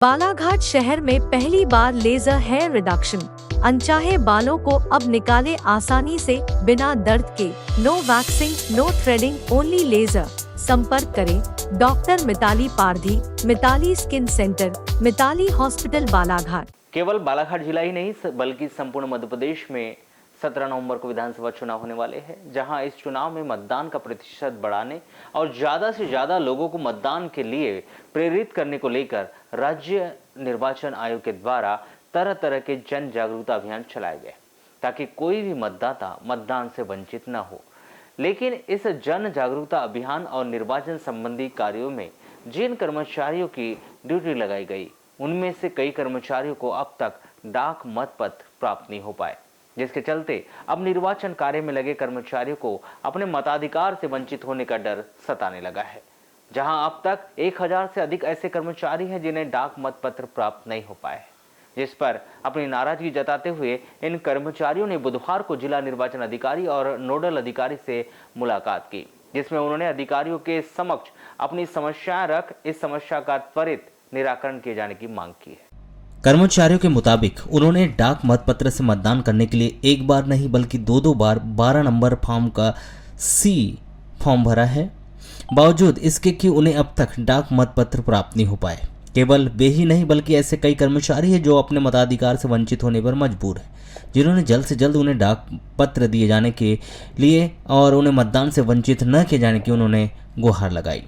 बालाघाट शहर में पहली बार लेजर हेयर रिडक्शन। अनचाहे बालों को अब निकाले आसानी से बिना दर्द के। No waxing, no threading, only laser. संपर्क करें doctor Mitali Pardhi, Mitali skin centre, Mitali hospital, Balaghat. केवल बालाघाट जिला ही नहीं बल्कि संपूर्ण मध्य प्रदेश में 17 नवंबर को विधानसभा चुनाव होने वाले हैं, जहां इस चुनाव में मतदान का प्रतिशत बढ़ाने और ज्यादा से ज्यादा लोगों को मतदान के लिए प्रेरित करने को लेकर राज्य निर्वाचन आयोग के द्वारा तरह तरह के जन जागरूकता अभियान चलाए गए, ताकि कोई भी मतदाता मतदान से वंचित न हो। लेकिन इस जन जागरूकता अभियान और निर्वाचन संबंधी कार्यों में जिन कर्मचारियों की ड्यूटी लगाई गई, उनमें से कई कर्मचारियों को अब तक डाक मतपत्र प्राप्त नहीं हो पाए, जिसके चलते अब निर्वाचन कार्य में लगे कर्मचारियों को अपने मताधिकार से वंचित होने का डर सताने लगा है। जहां अब तक 1000 से अधिक ऐसे कर्मचारी हैं जिन्हें डाक मतपत्र प्राप्त नहीं हो पाए, जिस पर अपनी नाराजगी जताते हुए इन कर्मचारियों ने बुधवार को जिला निर्वाचन अधिकारी और नोडल अधिकारी से मुलाकात की, जिसमें उन्होंने अधिकारियों के समक्ष अपनी समस्याएं रख इस समस्या का त्वरित निराकरण किए जाने की मांग की है। कर्मचारियों के मुताबिक उन्होंने डाक मतपत्र से मतदान करने के लिए एक बार नहीं बल्कि दो बार 12 नंबर फॉर्म का सी फॉर्म भरा है। बावजूद इसके कि उन्हें अब तक डाक मतपत्र प्राप्त नहीं हो पाए। केवल वे ही नहीं बल्कि ऐसे कई कर्मचारी हैं जो अपने मताधिकार से वंचित होने पर मजबूर हैं, जिन्होंने जल्द से जल्द उन्हें डाक पत्र दिए जाने के लिए और उन्हें मतदान से वंचित न किए जाने की उन्होंने गुहार लगाई।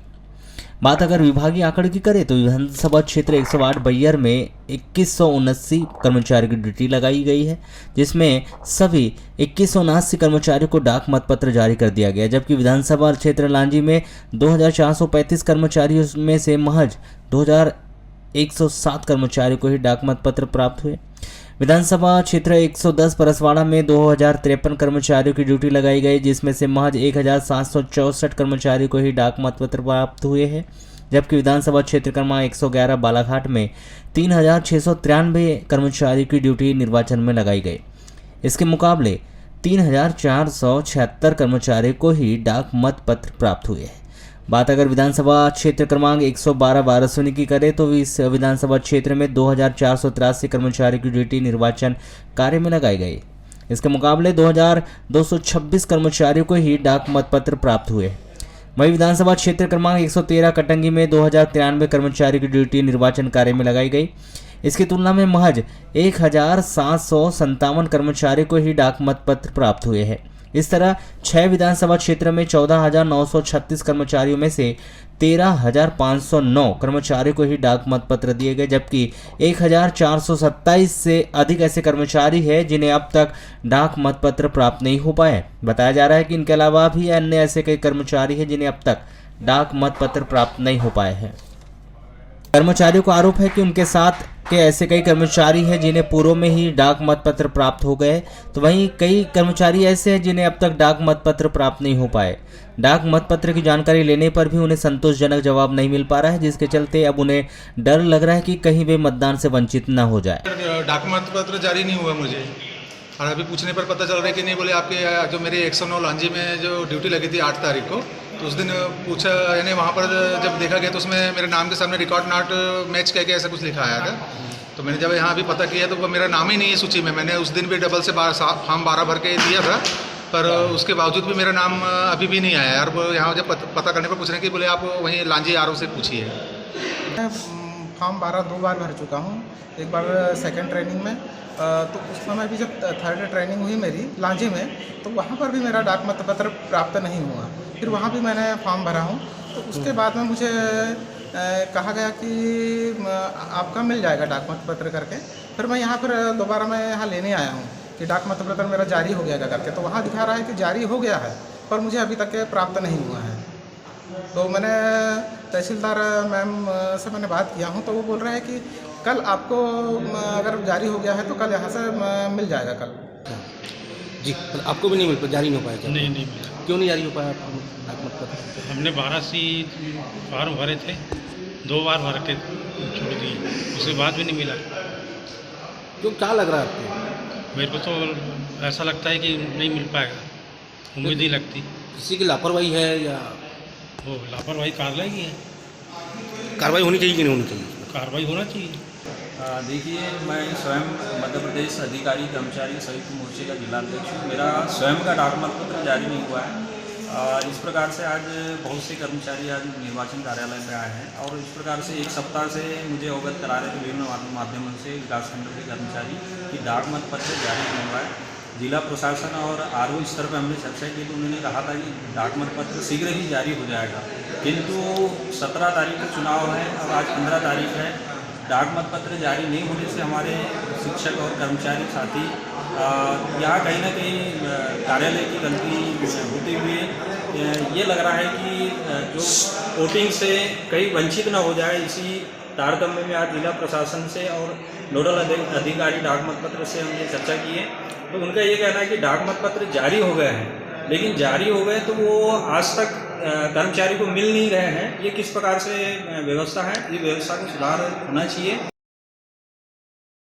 बात अगर विभागीय आंकड़े की करें तो विधानसभा क्षेत्र 108 बैयर में 2179 कर्मचारियों की ड्यूटी लगाई गई है, जिसमें सभी 2179 कर्मचारियों को डाक मतपत्र जारी कर दिया गया, जबकि विधानसभा क्षेत्र लांजी में 2435 कर्मचारियों में से महज 2107 कर्मचारियों को ही डाक मतपत्र प्राप्त हुए। विधानसभा क्षेत्र 110 परसवाड़ा में 2053 कर्मचारियों की ड्यूटी लगाई गई, जिसमें से महज 1764 कर्मचारियों को ही डाक मतपत्र प्राप्त हुए हैं, जबकि विधानसभा क्षेत्र क्रमांक 111 बालाघाट में 3693 कर्मचारियों की ड्यूटी निर्वाचन में लगाई गई। इसके मुकाबले 3476 कर्मचारियों को ही डाक मतपत्र प्राप्त हुए हैं। बात अगर विधानसभा क्षेत्र क्रमांक 112 वाराणसी की करें तो इस विधानसभा क्षेत्र में 2483 कर्मचारियों की ड्यूटी निर्वाचन कार्य में लगाई गई। इसके मुकाबले 2226 कर्मचारियों को ही डाक मतपत्र प्राप्त हुए। वहीं विधानसभा क्षेत्र क्रमांक 113 कटंगी में 2093 कर्मचारियों की ड्यूटी निर्वाचन कार्य में लगाई गई। इसकी तुलना में महज 1757 कर्मचारियों को ही डाक मतपत्र प्राप्त हुए हैं। इस तरह 6 विधानसभा क्षेत्र में 14,936 कर्मचारियों में से 13,509 कर्मचारियों को ही डाक मतपत्र दिए गए, जबकि 1,427 से अधिक ऐसे कर्मचारी हैं जिन्हें अब तक डाक मतपत्र प्राप्त नहीं हो पाए। बताया जा रहा है कि इनके अलावा भी अन्य ऐसे कई कर्मचारी हैं जिन्हें अब तक डाक मतपत्र प्राप्त नहीं हो पाए हैं। कर्मचारियों को आरोप है कि उनके साथ के ऐसे कई कर्मचारी हैं जिन्हें पूर्व में ही डाक मतपत्र प्राप्त हो गए, तो वहीं कई कर्मचारी ऐसे हैं जिन्हें अब तक डाक मतपत्र प्राप्त नहीं हो पाए। डाक मतपत्र की जानकारी लेने पर भी उन्हें संतोषजनक जवाब नहीं मिल पा रहा है, जिसके चलते अब उन्हें डर लग रहा है कि कहीं वे मतदान से वंचित न हो जाए। डाक मतपत्र जारी नहीं हुआ मुझे, और अभी पूछने पर पता चल रहा है कि नहीं। बोले आपके जो मेरे 109 लांजी में जो ड्यूटी लगी थी 8 तारीख को, तो उस दिन पूछा, यानी वहाँ पर जब देखा गया तो उसमें मेरे नाम के सामने रिकॉर्ड नॉट मैच कह के ऐसा कुछ लिखा आया था। तो मैंने जब यहाँ भी पता किया तो मेरा नाम ही नहीं है सूची में। मैंने उस दिन भी डबल से फॉर्म 12 भर के दिया था, पर उसके बावजूद भी मेरा नाम अभी भी नहीं आया। और यहाँ जब पता करने पर पूछ रहे हैं कि बोले आप वहीं लांजी आरओ से पूछिए। मैं फॉर्म 12 2 बार भर चुका हूँ। एक बार सेकंड ट्रेनिंग में, तो उस समय भी जब थर्ड ट्रेनिंग हुई मेरी लांजी में, तो वहाँ पर भी मेरा डाक मतपत्र प्राप्त नहीं हुआ। फिर वहाँ भी मैंने फॉर्म भरा हूँ, तो उसके बाद में मुझे कहा गया कि आपका मिल जाएगा डाक मतपत्र करके। फिर मैं यहाँ पर दोबारा मैं यहाँ लेने आया हूँ कि डाक मतपत्र मेरा जारी हो गया करके, तो वहाँ दिखा रहा है कि जारी हो गया है, पर मुझे अभी तक प्राप्त नहीं हुआ है। तो मैंने तहसीलदार मैम से मैंने बात किया हूँ, तो वो बोल रहे हैं कि कल आपको अगर जारी हो गया है तो कल यहाँ से मिल जाएगा कल। जी, आपको भी नहीं मिल पाया, जारी नहीं हो पाया? नहीं मिला। क्यों नहीं जारी हो पाया आपको डाक मतपत्र? हमने 12 सी फॉर्म भरे थे, 2 बार भर के छोड़ दिए, उसके बाद भी नहीं मिला। क्यों, क्या लग रहा है आपको? मेरे को तो ऐसा लगता है कि नहीं मिल पाएगा, उम्मीद नहीं लगती। किसी की लापरवाही है या वो लापरवाही कार्रवाई है? कार्रवाई होनी चाहिए कि नहीं होनी चाहिए? कार्रवाई होना चाहिए। देखिए, मैं स्वयं मध्य प्रदेश अधिकारी कर्मचारी संयुक्त मोर्चे का जिलाध्यक्ष हूँ। मेरा स्वयं का डाक मतपत्र जारी नहीं हुआ है। इस प्रकार से आज बहुत से कर्मचारी आज निर्वाचन कार्यालय में आए हैं और इस प्रकार से एक सप्ताह से मुझे अवगत करा रहे थे विभिन्न माध्यमों से विकासखंड के कर्मचारी कि डाक मतपत्र जारी नहीं हुआ है। जिला प्रशासन और आरओ स्तर पर हमने चर्चा की तो उन्होंने कहा था कि डाक मतपत्र शीघ्र ही जारी हो जाएगा, किंतु 17 तारीख को चुनाव है और आज 15 तारीख है। डाक मतपत्र जारी नहीं होने से हमारे शिक्षक और कर्मचारी साथी यहाँ कहीं ना कहीं कार्यालय की गलती होते हुए ये लग रहा है कि जो वोटिंग से कहीं वंचित न हो जाए, इसी तारतम्य में आज जिला प्रशासन से और नोडल अधिकारी डाक मतपत्र से हमने चर्चा की है। तो उनका ये कहना है कि डाक मतपत्र जारी हो गए हैं, लेकिन जारी हो गए तो वो आज तक कर्मचारी को मिल नहीं रहे हैं। ये किस प्रकार से व्यवस्था है, ये व्यवस्था को सुधार होना चाहिए।